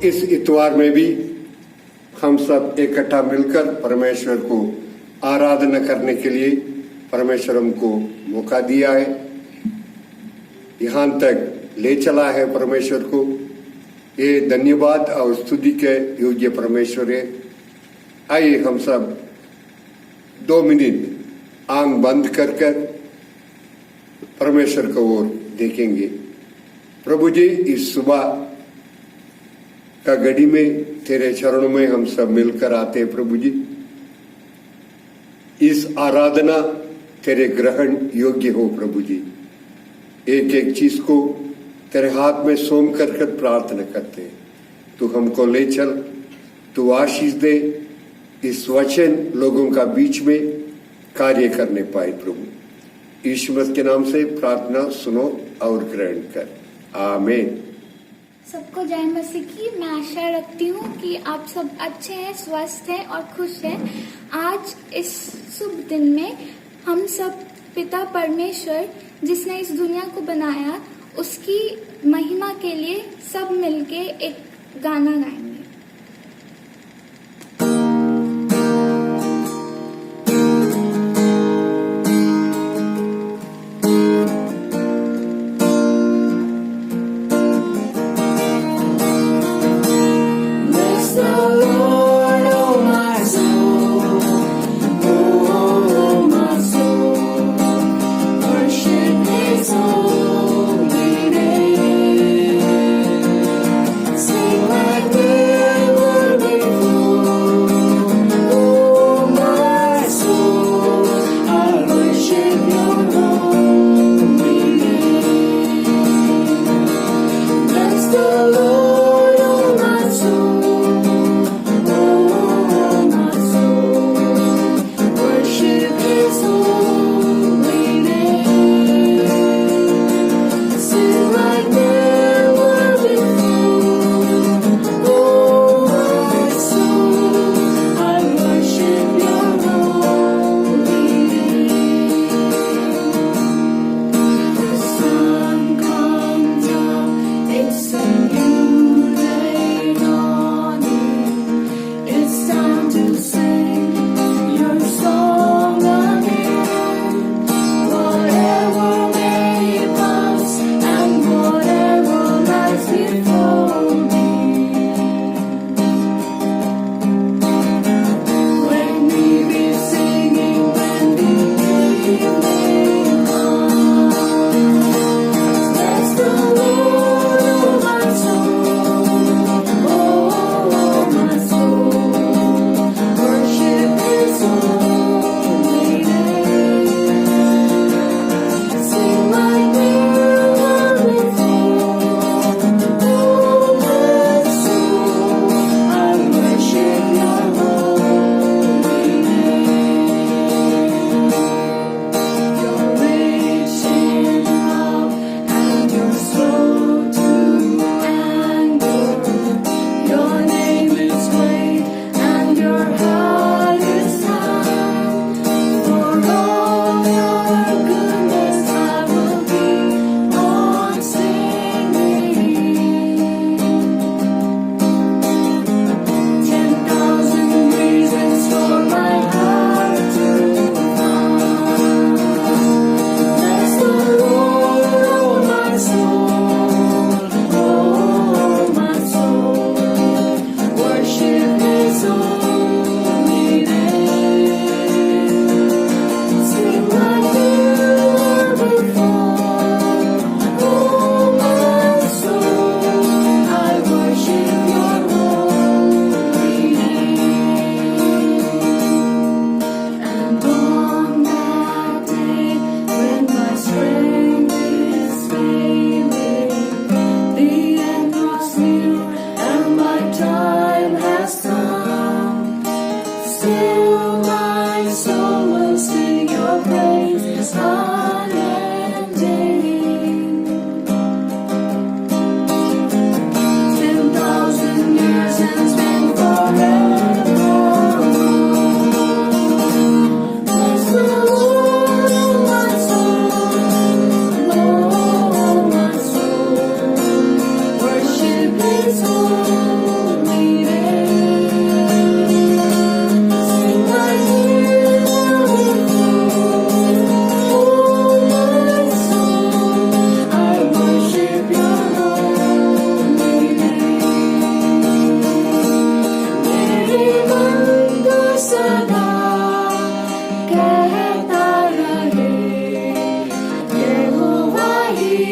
इस इतवार में भी हम सब इकट्ठा मिलकर परमेश्वर को आराधना करने के लिए परमेश्वर हमको मौका दिया है, यहाँ तक ले चला है परमेश्वर को। ये धन्यवाद और स्तुति के योग्य परमेश्वर है। आइए हम सब 2 मिनट आंख बंद कर परमेश्वर को ओर देखेंगे। प्रभु जी, इस सुबह का घड़ी में तेरे चरणों में हम सब मिलकर आते हैं। प्रभु जी, इस आराधना तेरे ग्रहण योग्य हो। प्रभु जी, एक एक चीज को तेरे हाथ में सौंप कर प्रार्थना करते हैं। तू हमको ले चल, तू आशीष दे, इस वचन लोगों का बीच में कार्य करने पाए। प्रभु यीशु मसीह के नाम से प्रार्थना सुनो और ग्रहण कर, आमीन। सबको जय मसीह की। मैं आशा रखती हूँ कि आप सब अच्छे हैं, स्वस्थ हैं और खुश हैं। आज इस शुभ दिन में हम सब पिता परमेश्वर जिसने इस दुनिया को बनाया, उसकी महिमा के लिए सब मिलके एक गाना गाएंगे। Sing like this.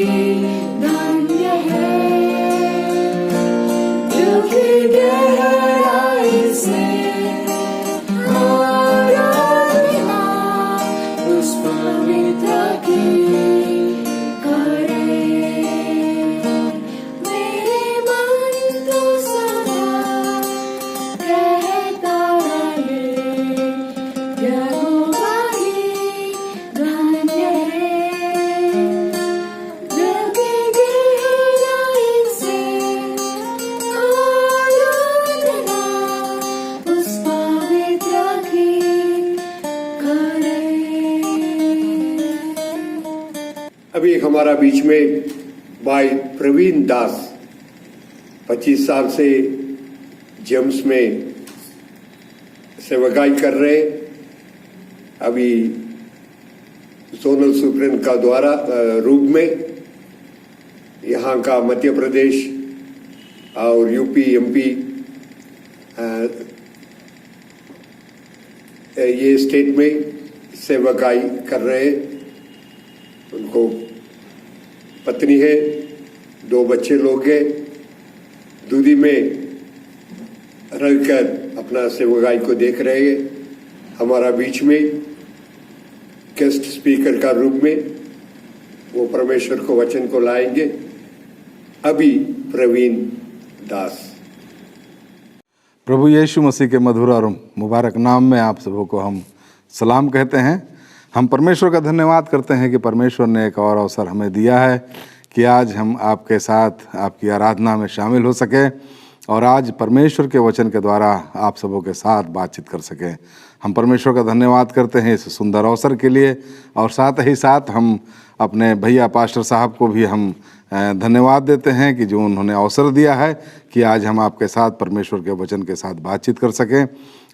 धन्य है जो कि गहराई से आराधना उस पवित्र की करे। मेरे मन तो सदा कहता रहे यहोवा ही धन्य है जो कि गहराई से आराधना उस पवित्र की करे। अभी हमारा बीच में भाई प्रवीण दास 25 साल से जेम्स में सेवकाई कर रहे। अभी जोनल सुप्रीम का द्वारा रूप में यहाँ का मध्य प्रदेश और यूपी एमपी ये स्टेट में सेवकाई कर रहे। उनको पत्नी है, 2 बच्चे लोग हैं। दूरी में रहकर अपना सेवकाई को देख रहे हैं। हमारा बीच में गेस्ट स्पीकर का रूप में वो परमेश्वर को वचन को लाएंगे। अभी प्रवीण दास। प्रभु यीशु मसीह के मधुर और मुबारक नाम में आप सबों को हम सलाम कहते हैं। हम परमेश्वर का धन्यवाद करते हैं कि परमेश्वर ने एक और अवसर हमें दिया है कि आज हम आपके साथ आपकी आराधना में शामिल हो सके और आज परमेश्वर के वचन के द्वारा आप सबों के साथ बातचीत कर सकें। हम परमेश्वर का धन्यवाद करते हैं इस सुंदर अवसर के लिए और साथ ही साथ हम अपने भैया पास्टर साहब को भी हम धन्यवाद देते हैं कि जो उन्होंने अवसर दिया है कि आज हम आपके साथ परमेश्वर के वचन के साथ बातचीत कर सकें।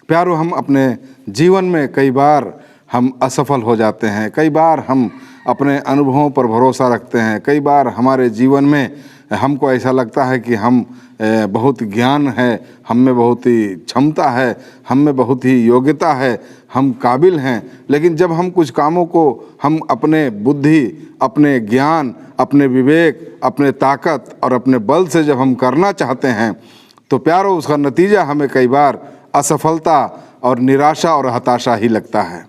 प्यारो, हम अपने जीवन में कई बार हम असफल हो जाते हैं, कई बार हम अपने अनुभवों पर भरोसा रखते हैं, कई बार हमारे जीवन में हमको ऐसा लगता है कि हम बहुत ज्ञान है, हम में बहुत ही क्षमता है, हम में बहुत ही योग्यता है, हम काबिल हैं। लेकिन जब हम कुछ कामों को हम अपने बुद्धि, अपने ज्ञान, अपने विवेक, अपने ताकत और अपने बल से जब हम करना चाहते हैं तो प्यारो उसका नतीजा हमें कई बार असफलता और निराशा और हताशा ही लगता है।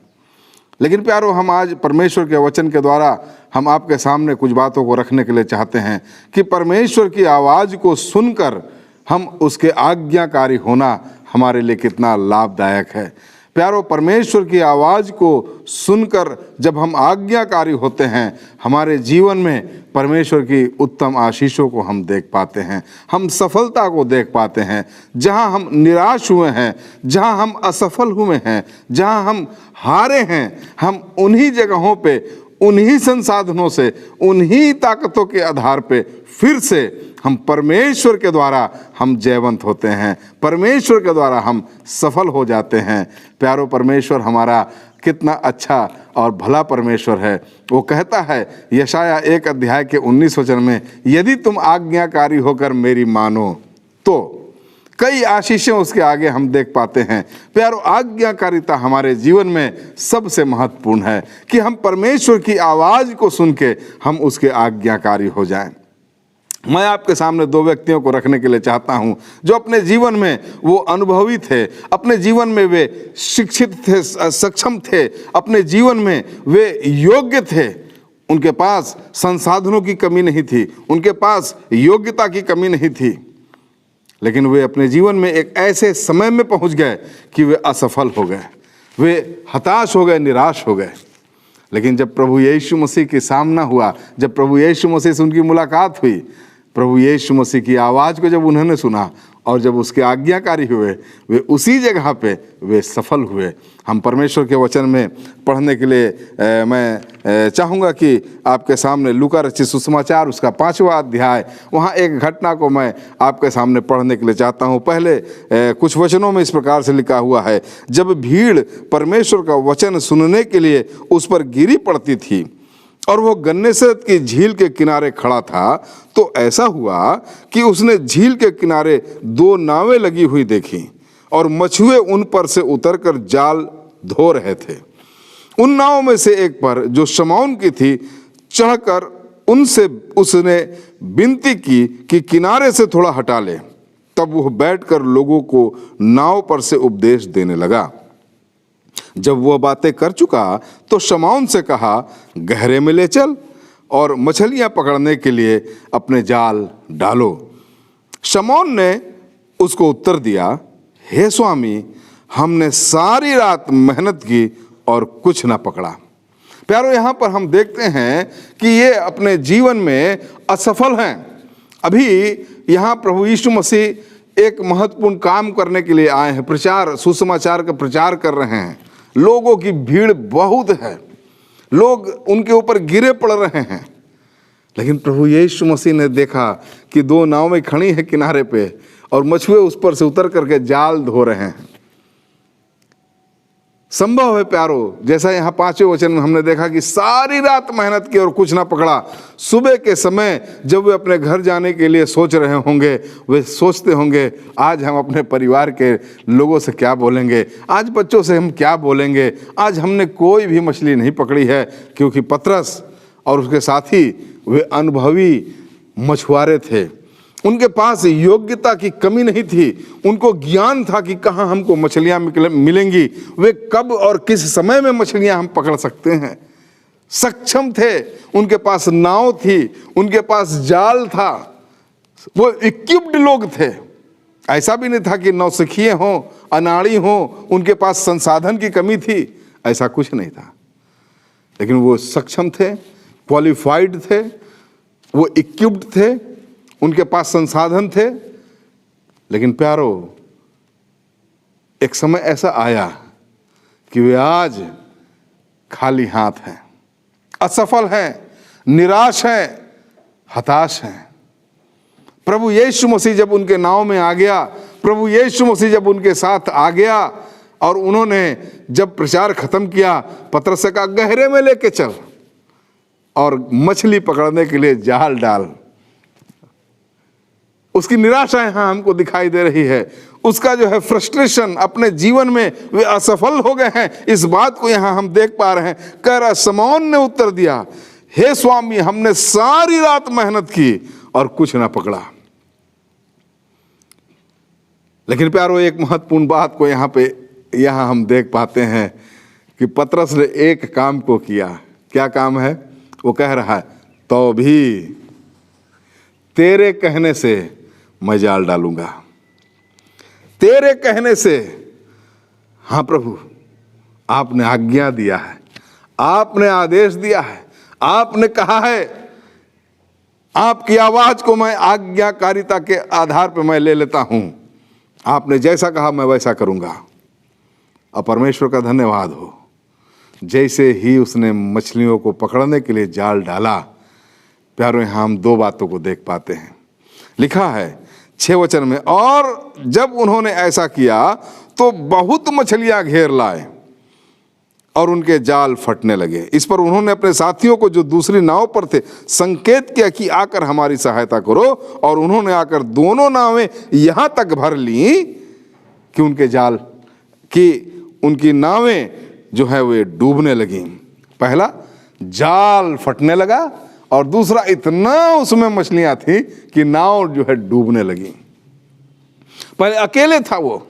लेकिन प्यारो, हम आज परमेश्वर के वचन के द्वारा हम आपके सामने कुछ बातों को रखने के लिए चाहते हैं कि परमेश्वर की आवाज़ को सुनकर हम उसके आज्ञाकारी होना हमारे लिए कितना लाभदायक है। प्यारो, परमेश्वर की आवाज़ को सुनकर जब हम आज्ञाकारी होते हैं हमारे जीवन में परमेश्वर की उत्तम आशीषों को हम देख पाते हैं, हम सफलता को देख पाते हैं। जहां हम निराश हुए हैं, जहां हम असफल हुए हैं, जहां हम हारे हैं, हम उन्हीं जगहों पे, उन्हीं संसाधनों से, उन्हीं ताकतों के आधार पे फिर से हम परमेश्वर के द्वारा हम जयवंत होते हैं, परमेश्वर के द्वारा हम सफल हो जाते हैं। प्यारो, परमेश्वर हमारा कितना अच्छा और भला परमेश्वर है। वो कहता है यशाया 1 अध्याय के 19 वचन में, यदि तुम आज्ञाकारी होकर मेरी मानो तो कई आशीषें उसके आगे हम देख पाते हैं। प्यारो, आज्ञाकारिता हमारे जीवन में सबसे महत्वपूर्ण है कि हम परमेश्वर की आवाज़ को सुन के हम उसके आज्ञाकारी हो जाएं। मैं आपके सामने 2 व्यक्तियों को रखने के लिए चाहता हूं जो अपने जीवन में वो अनुभवी थे, अपने जीवन में वे शिक्षित थे, सक्षम थे, अपने जीवन में वे योग्य थे। उनके पास संसाधनों की कमी नहीं थी, उनके पास योग्यता की कमी नहीं थी, लेकिन वे अपने जीवन में एक ऐसे समय में पहुंच गए कि वे असफल हो गए, वे हताश हो गए, निराश हो गए। लेकिन जब प्रभु यीशु मसीह के सामना हुआ, जब प्रभु यीशु मसीह से उनकी मुलाकात हुई, प्रभु यीशु मसीह की आवाज़ को जब उन्होंने सुना और जब उसके आज्ञाकारी हुए, वे उसी जगह पे वे सफल हुए। हम परमेश्वर के वचन में पढ़ने के लिए मैं चाहूँगा कि आपके सामने लूका रचित सुसमाचार उसका 5वां अध्याय, वहाँ एक घटना को मैं आपके सामने पढ़ने के लिए चाहता हूँ। पहले कुछ वचनों में इस प्रकार से लिखा हुआ है, जब भीड़ परमेश्वर का वचन सुनने के लिए उस पर गिरी पड़ती थी और वो गन्नेसरत की झील के किनारे खड़ा था, तो ऐसा हुआ कि उसने झील के किनारे 2 नावें लगी हुई देखी और मछुए उन पर से उतरकर जाल धो रहे थे। उन नावों में से एक पर, जो शमौन की थी, चढ़कर उनसे उसने विनती की कि किनारे से थोड़ा हटा ले। तब वह बैठकर लोगों को नाव पर से उपदेश देने लगा। जब वह बातें कर चुका तो शमौन से कहा, गहरे में ले चल और मछलियां पकड़ने के लिए अपने जाल डालो। शमौन ने उसको उत्तर दिया, हे स्वामी, हमने सारी रात मेहनत की और कुछ ना पकड़ा। प्यारो, यहाँ पर हम देखते हैं कि ये अपने जीवन में असफल हैं। अभी यहाँ प्रभु यीशु मसीह एक महत्वपूर्ण काम करने के लिए आए हैं, प्रचार, सुसमाचार का प्रचार कर रहे हैं। लोगों की भीड़ बहुत है, लोग उनके ऊपर गिरे पड़ रहे हैं। लेकिन प्रभु यीशु मसीह ने देखा कि दो नावें खड़ी हैं किनारे पे और मछुए उस पर से उतर करके जाल धो रहे हैं। संभव है प्यारो, जैसा यहाँ 5वें वचन में हमने देखा कि सारी रात मेहनत की और कुछ ना पकड़ा। सुबह के समय जब वे अपने घर जाने के लिए सोच रहे होंगे, वे सोचते होंगे, आज हम अपने परिवार के लोगों से क्या बोलेंगे, आज बच्चों से हम क्या बोलेंगे, आज हमने कोई भी मछली नहीं पकड़ी है। क्योंकि पतरस और उसके साथी वे अनुभवी मछुआरे थे, उनके पास योग्यता की कमी नहीं थी, उनको ज्ञान था कि कहाँ हमको मछलियाँ मिलेंगी, वे कब और किस समय में मछलियाँ हम पकड़ सकते हैं। सक्षम थे, उनके पास नाव थी, उनके पास जाल था, वो इक्विप्ड लोग थे। ऐसा भी नहीं था कि नौसिखिए हों, अनाड़ी हों, उनके पास संसाधन की कमी थी, ऐसा कुछ नहीं था। लेकिन वो सक्षम थे, क्वालिफाइड थे, वो इक्विप्ड थे, उनके पास संसाधन थे। लेकिन प्यारो, एक समय ऐसा आया कि वे आज खाली हाथ हैं, असफल हैं, निराश हैं, हताश हैं। प्रभु यीशु मसीह जब उनके नाव में आ गया, प्रभु यीशु मसीह जब उनके साथ आ गया और उन्होंने जब प्रचार खत्म किया, पतरस से कहा, गहरे में लेके चल और मछली पकड़ने के लिए जाल डाल। उसकी निराशा यहाँ हमको दिखाई दे रही है, उसका जो है फ्रस्ट्रेशन, अपने जीवन में वे असफल हो गए हैं, इस बात को यहाँ हम देख पा रहे हैं। कह रहा, शमौन ने उत्तर दिया, हे स्वामी, हमने सारी रात मेहनत की और कुछ ना पकड़ा। लेकिन प्यारो, एक महत्वपूर्ण बात को यहाँ हम देख पाते हैं कि पतरस ने एक काम को किया। क्या काम है? वो कह रहा है, तो भी तेरे कहने से मैं जाल डालूंगा, तेरे कहने से। हाँ प्रभु, आपने आज्ञा दिया है, आपने आदेश दिया है, आपने कहा है, आपकी आवाज को मैं आज्ञाकारिता के आधार पर मैं ले लेता हूं। आपने जैसा कहा मैं वैसा करूंगा। और परमेश्वर का धन्यवाद हो, जैसे ही उसने मछलियों को पकड़ने के लिए जाल डाला, प्यारों, यहाँ हम दो बातों को देख पाते हैं। लिखा है 6 वचन में, और जब उन्होंने ऐसा किया तो बहुत मछलियां घेर लाए और उनके जाल फटने लगे। इस पर उन्होंने अपने साथियों को जो दूसरी नाव पर थे संकेत किया कि आकर हमारी सहायता करो, और उन्होंने आकर दोनों नावें यहां तक भर ली कि उनकी नावें जो है वे डूबने लगी। पहला, जाल फटने लगा, और दूसरा, इतना उसमें मछलियां थी कि नाव जो है डूबने लगी। पहले अकेले था वो,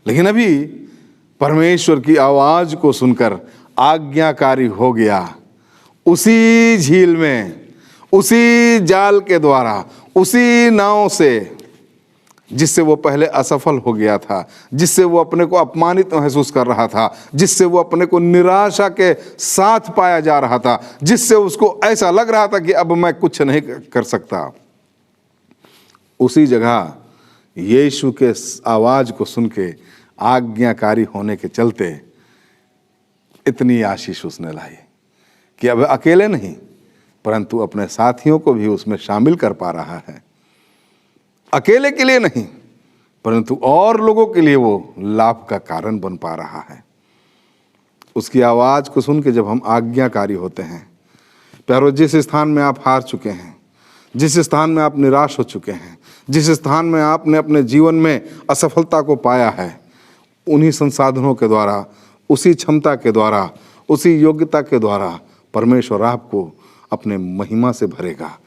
लेकिन अभी परमेश्वर की आवाज को सुनकर आज्ञाकारी हो गया। उसी झील में, उसी जाल के द्वारा, उसी नाव से जिससे वो पहले असफल हो गया था, जिससे वो अपने को अपमानित महसूस कर रहा था, जिससे वो अपने को निराशा के साथ पाया जा रहा था, जिससे उसको ऐसा लग रहा था कि अब मैं कुछ नहीं कर सकता, उसी जगह यीशु के आवाज को सुन के आज्ञाकारी होने के चलते इतनी आशीष उसने लाई कि अब अकेले नहीं, परंतु अपने साथियों को भी उसमें शामिल कर पा रहा है। अकेले के लिए नहीं, परंतु और लोगों के लिए वो लाभ का कारण बन पा रहा है। उसकी आवाज को सुन के जब हम आज्ञाकारी होते हैं, प्यारो, जिस स्थान में आप हार चुके हैं, जिस स्थान में आप निराश हो चुके हैं, जिस स्थान में आपने अपने जीवन में असफलता को पाया है, उन्हीं संसाधनों के द्वारा, उसी क्षमता के द्वारा, उसी योग्यता के द्वारा परमेश्वर आपको अपने महिमा से भरेगा।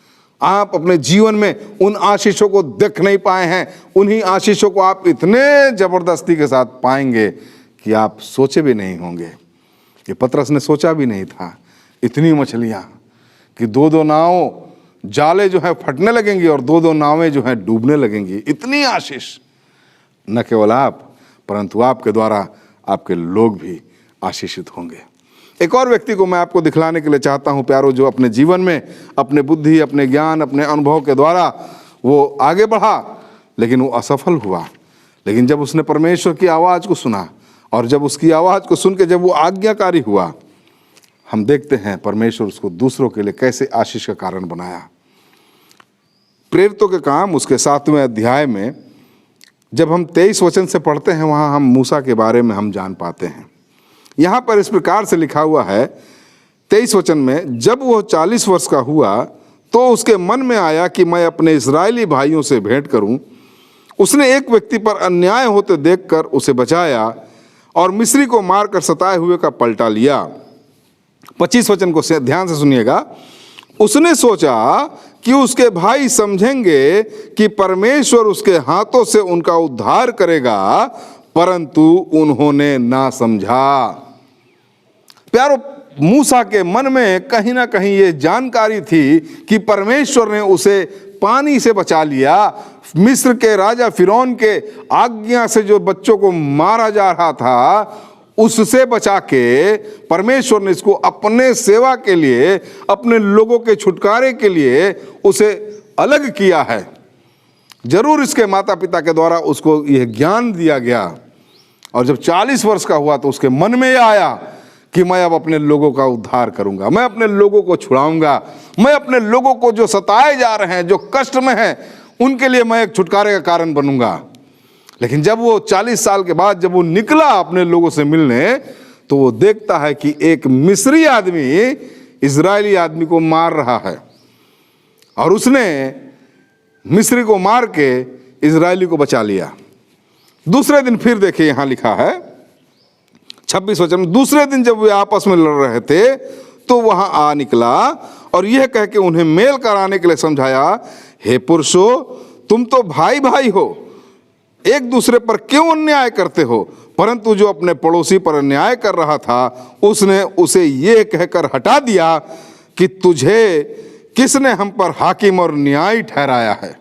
आप अपने जीवन में उन आशीषों को देख नहीं पाए हैं, उन्हीं आशीषों को आप इतने जबरदस्ती के साथ पाएंगे कि आप सोचे भी नहीं होंगे। कि पतरस ने सोचा भी नहीं था, इतनी मछलियां कि 2-2 नाव जाले जो है फटने लगेंगी और 2-2 नावें जो है डूबने लगेंगी। इतनी आशीष, न केवल आप परंतु आपके द्वारा आपके लोग भी आशीषित होंगे। एक और व्यक्ति को मैं आपको दिखलाने के लिए चाहता हूं प्यारो, जो अपने जीवन में अपने बुद्धि, अपने ज्ञान, अपने अनुभव के द्वारा वो आगे बढ़ा लेकिन वो असफल हुआ। लेकिन जब उसने परमेश्वर की आवाज़ को सुना और जब उसकी आवाज़ को सुन के जब वो आज्ञाकारी हुआ, हम देखते हैं परमेश्वर उसको दूसरों के लिए कैसे आशीष का कारण बनाया। प्रेरितों के काम उसके 7वें अध्याय में जब हम 23 वचन से पढ़ते हैं, वहाँ हम मूसा के बारे में हम जान पाते हैं। यहाँ पर इस प्रकार से लिखा हुआ है 23 वचन में, जब वह 40 वर्ष का हुआ तो उसके मन में आया कि मैं अपने इस्राएली भाइयों से भेंट करूं। उसने एक व्यक्ति पर अन्याय होते देखकर उसे बचाया और मिस्री को मारकर सताए हुए का पलटा लिया। 25 वचन को ध्यान से सुनिएगा। उसने सोचा कि उसके भाई समझेंगे कि परमेश्वर उसके हाथों से उनका उद्धार करेगा, परंतु उन्होंने ना समझा। प्यारो, मूसा के मन में कहीं ना कहीं ये जानकारी थी कि परमेश्वर ने उसे पानी से बचा लिया। मिस्र के राजा फिरौन के आज्ञा से जो बच्चों को मारा जा रहा था, उससे बचा के परमेश्वर ने इसको अपने सेवा के लिए, अपने लोगों के छुटकारे के लिए उसे अलग किया है। जरूर इसके माता पिता के द्वारा उसको यह ज्ञान दिया गया और जब 40 वर्ष का हुआ तो उसके मन में यह आया कि मैं अब अपने लोगों का उद्धार करूंगा, मैं अपने लोगों को छुड़ाऊंगा, मैं अपने लोगों को जो सताए जा रहे हैं, जो कष्ट में हैं, उनके लिए मैं एक छुटकारे का कारण बनूंगा। लेकिन जब वो 40 साल के बाद जब वो निकला अपने लोगों से मिलने, तो वो देखता है कि एक मिस्री आदमी इजरायली आदमी को मार रहा है और उसने मिस्री को मार के इजरायली को बचा लिया। दूसरे दिन फिर देखिए यहाँ लिखा है 26 वचन, दूसरे दिन जब वे आपस में लड़ रहे थे तो वहां आ निकला और यह कह के उन्हें मेल कराने के लिए समझाया, हे पुरुषों, तुम तो भाई भाई हो, एक दूसरे पर क्यों अन्याय करते हो? परंतु जो अपने पड़ोसी पर अन्याय कर रहा था उसने उसे ये कहकर हटा दिया कि तुझे किसने हम पर हाकिम और न्यायी ठहराया है।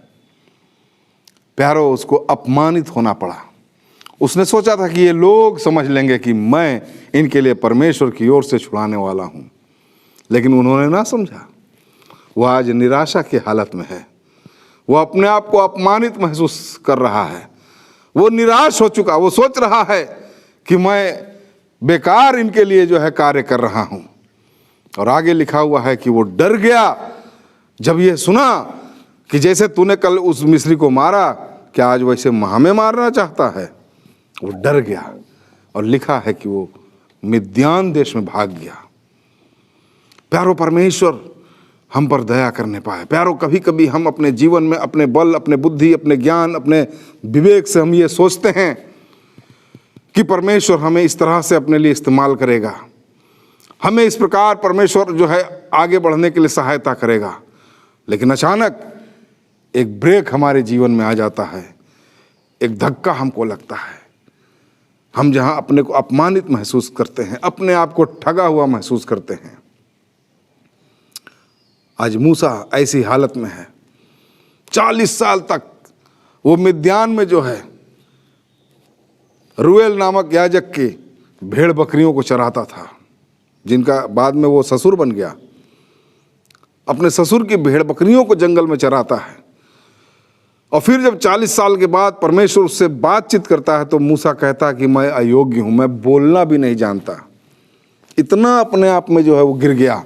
प्यारो, उसको अपमानित होना पड़ा। उसने सोचा था कि ये लोग समझ लेंगे कि मैं इनके लिए परमेश्वर की ओर से छुड़ाने वाला हूं, लेकिन उन्होंने ना समझा। वह आज निराशा की हालत में है, वह अपने आप को अपमानित महसूस कर रहा है, वो निराश हो चुका, वो सोच रहा है कि मैं बेकार इनके लिए जो है कार्य कर रहा हूं। और आगे लिखा हुआ है कि वो डर गया जब ये सुना कि जैसे तूने कल उस मिस्री को मारा, क्या आज वैसे हमें मारना चाहता है। वो डर गया और लिखा है कि वो मिद्यान देश में भाग गया। प्यारो, परमेश्वर हम पर दया करने पाए। प्यारो, कभी कभी हम अपने जीवन में अपने बल, अपने बुद्धि, अपने ज्ञान, अपने विवेक से हम ये सोचते हैं कि परमेश्वर हमें इस तरह से अपने लिए इस्तेमाल करेगा, हमें इस प्रकार परमेश्वर जो है आगे बढ़ने के लिए सहायता करेगा। लेकिन अचानक एक ब्रेक हमारे जीवन में आ जाता है, एक धक्का हमको लगता है। हम जहां अपने को अपमानित महसूस करते हैं, अपने आप को ठगा हुआ महसूस करते हैं। आज मूसा ऐसी हालत में है। 40 साल तक वो मिद्यान में जो है रुएल नामक याजक की भेड़ बकरियों को चराता था, जिनका बाद में वो ससुर बन गया। अपने ससुर की भेड़ बकरियों को जंगल में चराता है और फिर जब 40 साल के बाद परमेश्वर उससे बातचीत करता है तो मूसा कहता कि मैं अयोग्य हूं, मैं बोलना भी नहीं जानता। इतना अपने आप में जो है वो गिर गया,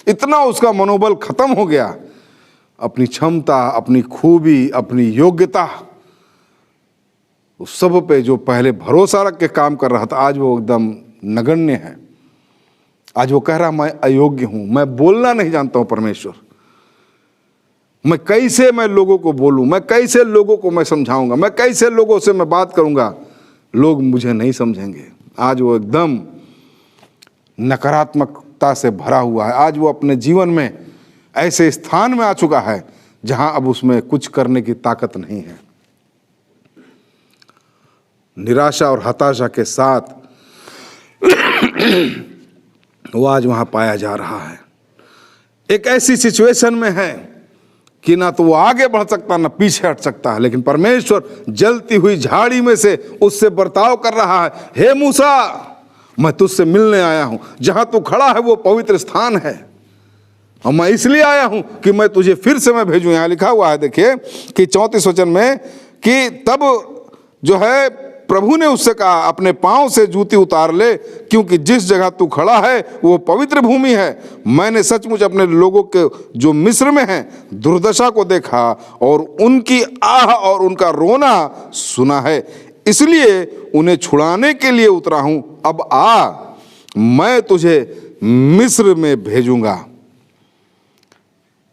इतना उसका मनोबल खत्म हो गया। अपनी क्षमता, अपनी खूबी, अपनी योग्यता, उस सब पे जो पहले भरोसा रख के काम कर रहा था, आज वो एकदम नगण्य है। आज वो कह रहा मैं अयोग्य हूं, मैं बोलना नहीं जानता हूं परमेश्वर, मैं कैसे मैं लोगों को बोलूं, मैं कैसे लोगों को मैं समझाऊंगा, मैं कैसे लोगों से मैं बात करूंगा, लोग मुझे नहीं समझेंगे। आज वो एकदम नकारात्मक ता से भरा हुआ है। आज वो अपने जीवन में ऐसे स्थान में आ चुका है जहां अब उसमें कुछ करने की ताकत नहीं है। निराशा और हताशा के साथ वो आज वहां पाया जा रहा है। एक ऐसी सिचुएशन में है कि ना तो वो आगे बढ़ सकता ना पीछे हट सकता है, लेकिन परमेश्वर जलती हुई झाड़ी में से उससे बर्ताव कर रहा है। हे मूसा, मैं तुझसे मिलने आया हूं, जहां तू खड़ा है वो पवित्र स्थान है, और मैं इसलिए आया हूं कि मैं तुझे फिर से मैं भेजूं। यहां लिखा हुआ है, देखिए कि 34 वचन में, कि तब जो है प्रभु ने उससे कहा, अपने पांव से जूती उतार ले, क्योंकि जिस जगह तू खड़ा है वो पवित्र भूमि है। मैंने सचमुच अपने लोगों के जो मिस्र में हैं दुर्दशा को देखा और उनकी आह और उनका रोना सुना है, इसलिए उन्हें छुड़ाने के लिए उतरा हूं। अब आ, मैं तुझे मिस्र में भेजूंगा।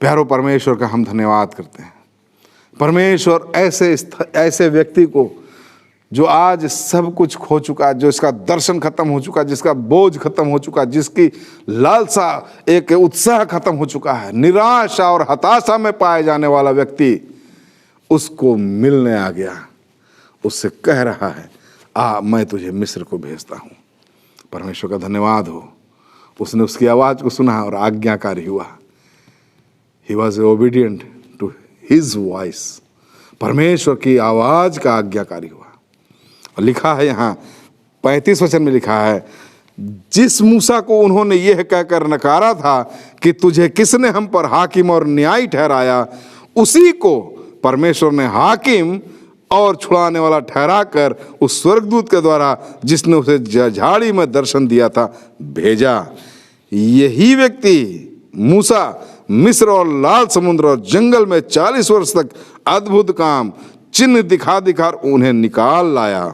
प्यारो परमेश्वर का हम धन्यवाद करते हैं। परमेश्वर ऐसे व्यक्ति को जो आज सब कुछ खो चुका, जो इसका दर्शन खत्म हो चुका, जिसका बोझ खत्म हो चुका, जिसकी लालसा एक उत्साह खत्म हो चुका है, निराशा और हताशा में पाए जाने वाला व्यक्ति उसको मिलने आ गया, उससे कह रहा है, आ, मैं तुझे मिस्र को भेजता हूं। परमेश्वर का धन्यवाद हो, उसने उसकी आवाज को सुना और आज्ञाकारी हुआ। He was obedient to his voice. परमेश्वर की आवाज का आज्ञाकारी हुआ। और लिखा है यहाँ 35 वचन में लिखा है, जिस मूसा को उन्होंने यह कहकर नकारा था कि तुझे किसने हम पर हाकिम और न्यायी ठहराया, उसी को परमेश्वर ने हाकिम और छुड़ाने वाला ठहरा कर उस स्वर्गदूत के द्वारा जिसने उसे झाड़ी में दर्शन दिया था भेजा। यही व्यक्ति मूसा मिस्र और लाल समुद्र और जंगल में 40 वर्ष तक अद्भुत काम चिन्ह दिखा दिखा उन्हें निकाल लाया।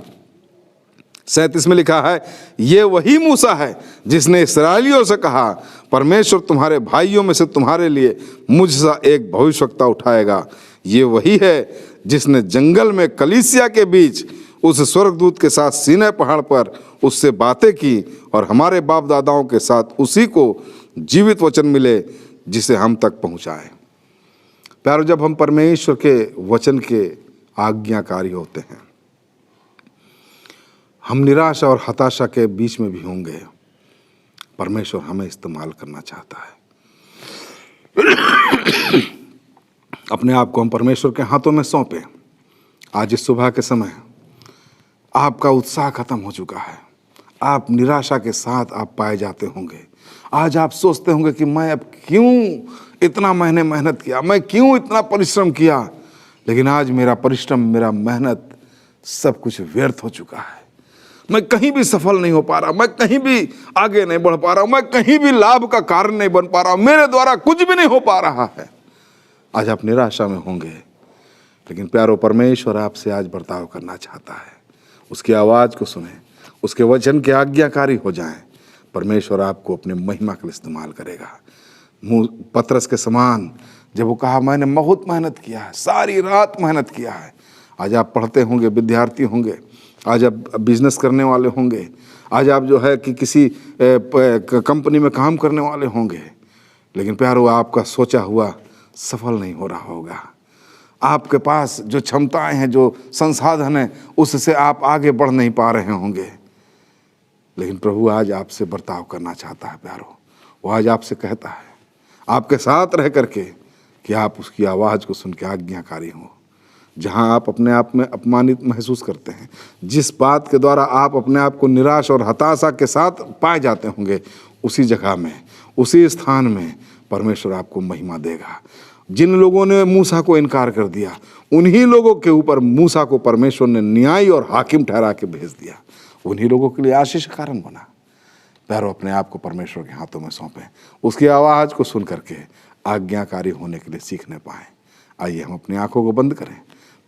37 में लिखा है, ये वही मूसा है जिसने इस्राएलियों से कहा, परमेश्वर तुम्हारे भाइयों में से तुम्हारे लिए मुझसे एक भविष्यवक्ता उठाएगा। ये वही है जिसने जंगल में कलीसिया के बीच उस स्वर्गदूत के साथ सीनै पहाड़ पर उससे बातें की और हमारे बाप दादाओं के साथ उसी को जीवित वचन मिले जिसे हम तक पहुंचाए। प्यारो, जब हम परमेश्वर के वचन के आज्ञाकारी होते हैं, हम निराशा और हताशा के बीच में भी होंगे, परमेश्वर हमें इस्तेमाल करना चाहता है। अपने आप को हम परमेश्वर के हाथों में सौंपें। आज इस सुबह के समय आपका उत्साह खत्म हो चुका है, आप निराशा के साथ आप पाए जाते होंगे। आज आप सोचते होंगे कि मैं अब क्यों इतना मैंने मेहनत किया, मैं क्यों इतना परिश्रम किया, लेकिन आज मेरा परिश्रम, मेरा मेहनत सब कुछ व्यर्थ हो चुका है। मैं कहीं भी सफल नहीं हो पा रहा, मैं कहीं भी आगे नहीं बढ़ पा रहा हूं, मैं कहीं भी लाभ का कारण नहीं बन पा रहा हूं, मेरे द्वारा कुछ भी नहीं हो पा रहा है। आज आप निराशा में होंगे, लेकिन प्यारो, परमेश्वर आपसे आज बर्ताव करना चाहता है। उसकी आवाज़ को सुने, उसके वचन के आज्ञाकारी हो जाएं। परमेश्वर आपको अपने महिमा के लिए इस्तेमाल करेगा। पतरस के समान जब वो कहा, मैंने बहुत मेहनत किया है, सारी रात मेहनत किया है। आज आप पढ़ते होंगे, विद्यार्थी होंगे, आज आप बिजनेस करने वाले होंगे, आज आप जो है कि किसी कंपनी में काम करने वाले होंगे, लेकिन प्यारो, आपका सोचा हुआ सफल नहीं हो रहा होगा। आपके पास जो क्षमताएं हैं, जो संसाधन हैं, उससे आप आगे बढ़ नहीं पा रहे होंगे, लेकिन प्रभु आज आपसे बर्ताव करना चाहता है। प्यारो, वो आज आपसे कहता है, आपके साथ रह करके, कि आप उसकी आवाज़ को सुन के आज्ञाकारी हों। जहां आप अपने आप में अपमानित महसूस करते हैं, जिस बात के द्वारा आप अपने आप को निराश और हताशा के साथ पाए जाते होंगे, उसी जगह में, उसी स्थान में परमेश्वर आपको महिमा देगा। जिन लोगों ने मूसा को इनकार कर दिया, उन्हीं लोगों के ऊपर मूसा को परमेश्वर ने न्यायी और हाकिम ठहरा के भेज दिया। उन्हीं लोगों के लिए आशीष का कारण बना। प्यारो, अपने आप को परमेश्वर के हाथों में सौंपें, उसकी आवाज़ को सुन करके आज्ञाकारी होने के लिए सीखने पाएं। आइए हम अपनी आंखों को बंद करें,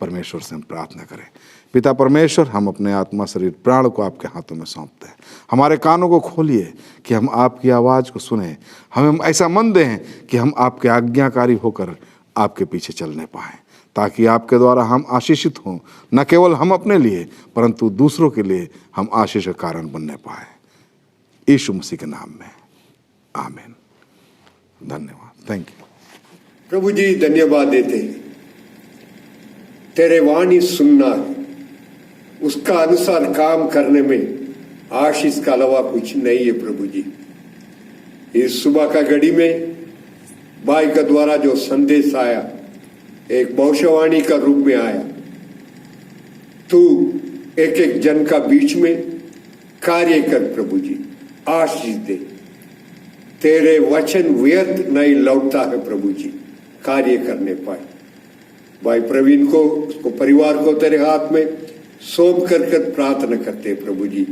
परमेश्वर से हम प्रार्थना करें। पिता परमेश्वर, हम अपने आत्मा, शरीर, प्राण को आपके हाथों में सौंपते हैं। हमारे कानों को खोलिए कि हम आपकी आवाज़ को सुने। हमें ऐसा मन दें कि हम आपके आज्ञाकारी होकर आपके पीछे चलने पाएँ, ताकि आपके द्वारा हम आशीषित हों, न केवल हम अपने लिए परंतु दूसरों के लिए हम आशीष का कारण बनने पाएँ। यीशु मसीह के नाम में आमीन। धन्यवाद। Thank you. प्रभु जी धन्यवाद देते हैं, तेरे वाणी सुनना है, उसका अनुसार काम करने में आशीष का अलावा कुछ नहीं है। प्रभु जी इस सुबह का घड़ी में भाई का द्वारा जो संदेश आया एक भविष्यवाणी का रूप में आया, तू एक एक जन का बीच में कार्य कर प्रभु जी, आशीष दे। तेरे वचन व्यर्थ नहीं लौटता है प्रभु जी, कार्य करने पाए। भाई प्रवीण को, उसको परिवार को तेरे हाथ में सौंप कर प्रार्थना करते हैं प्रभु जी,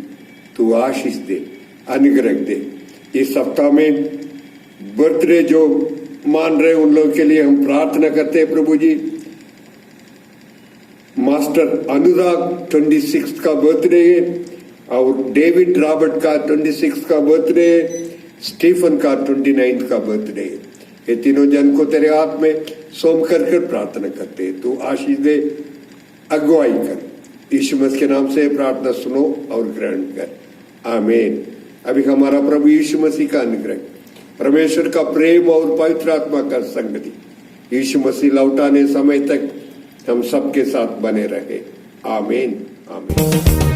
तू आशीष दे, अनुग्रह दे। इस सप्ताह में बर्थडे जो मान रहे उन लोगों के लिए हम प्रार्थना करते हैं प्रभु जी। मास्टर अनुराग 26 का बर्थडे है, और डेविड रॉबर्ट का 26 का बर्थडे है, स्टीफन का 29 का बर्थडे है। ये तीनों जन को तेरे हाथ में सौंप कर प्रार्थना करते हैं, तू आशीष दे, अगुवाई कर। यीशु मसीह के नाम से प्रार्थना सुनो और ग्रहण कर, आमीन। अभी हमारा प्रभु यीशु मसीह का अनुग्रह, परमेश्वर का प्रेम और पवित्र आत्मा का संगति यीशु मसीह लौटाने समय तक हम सबके साथ बने रहे, आमीन आमीन।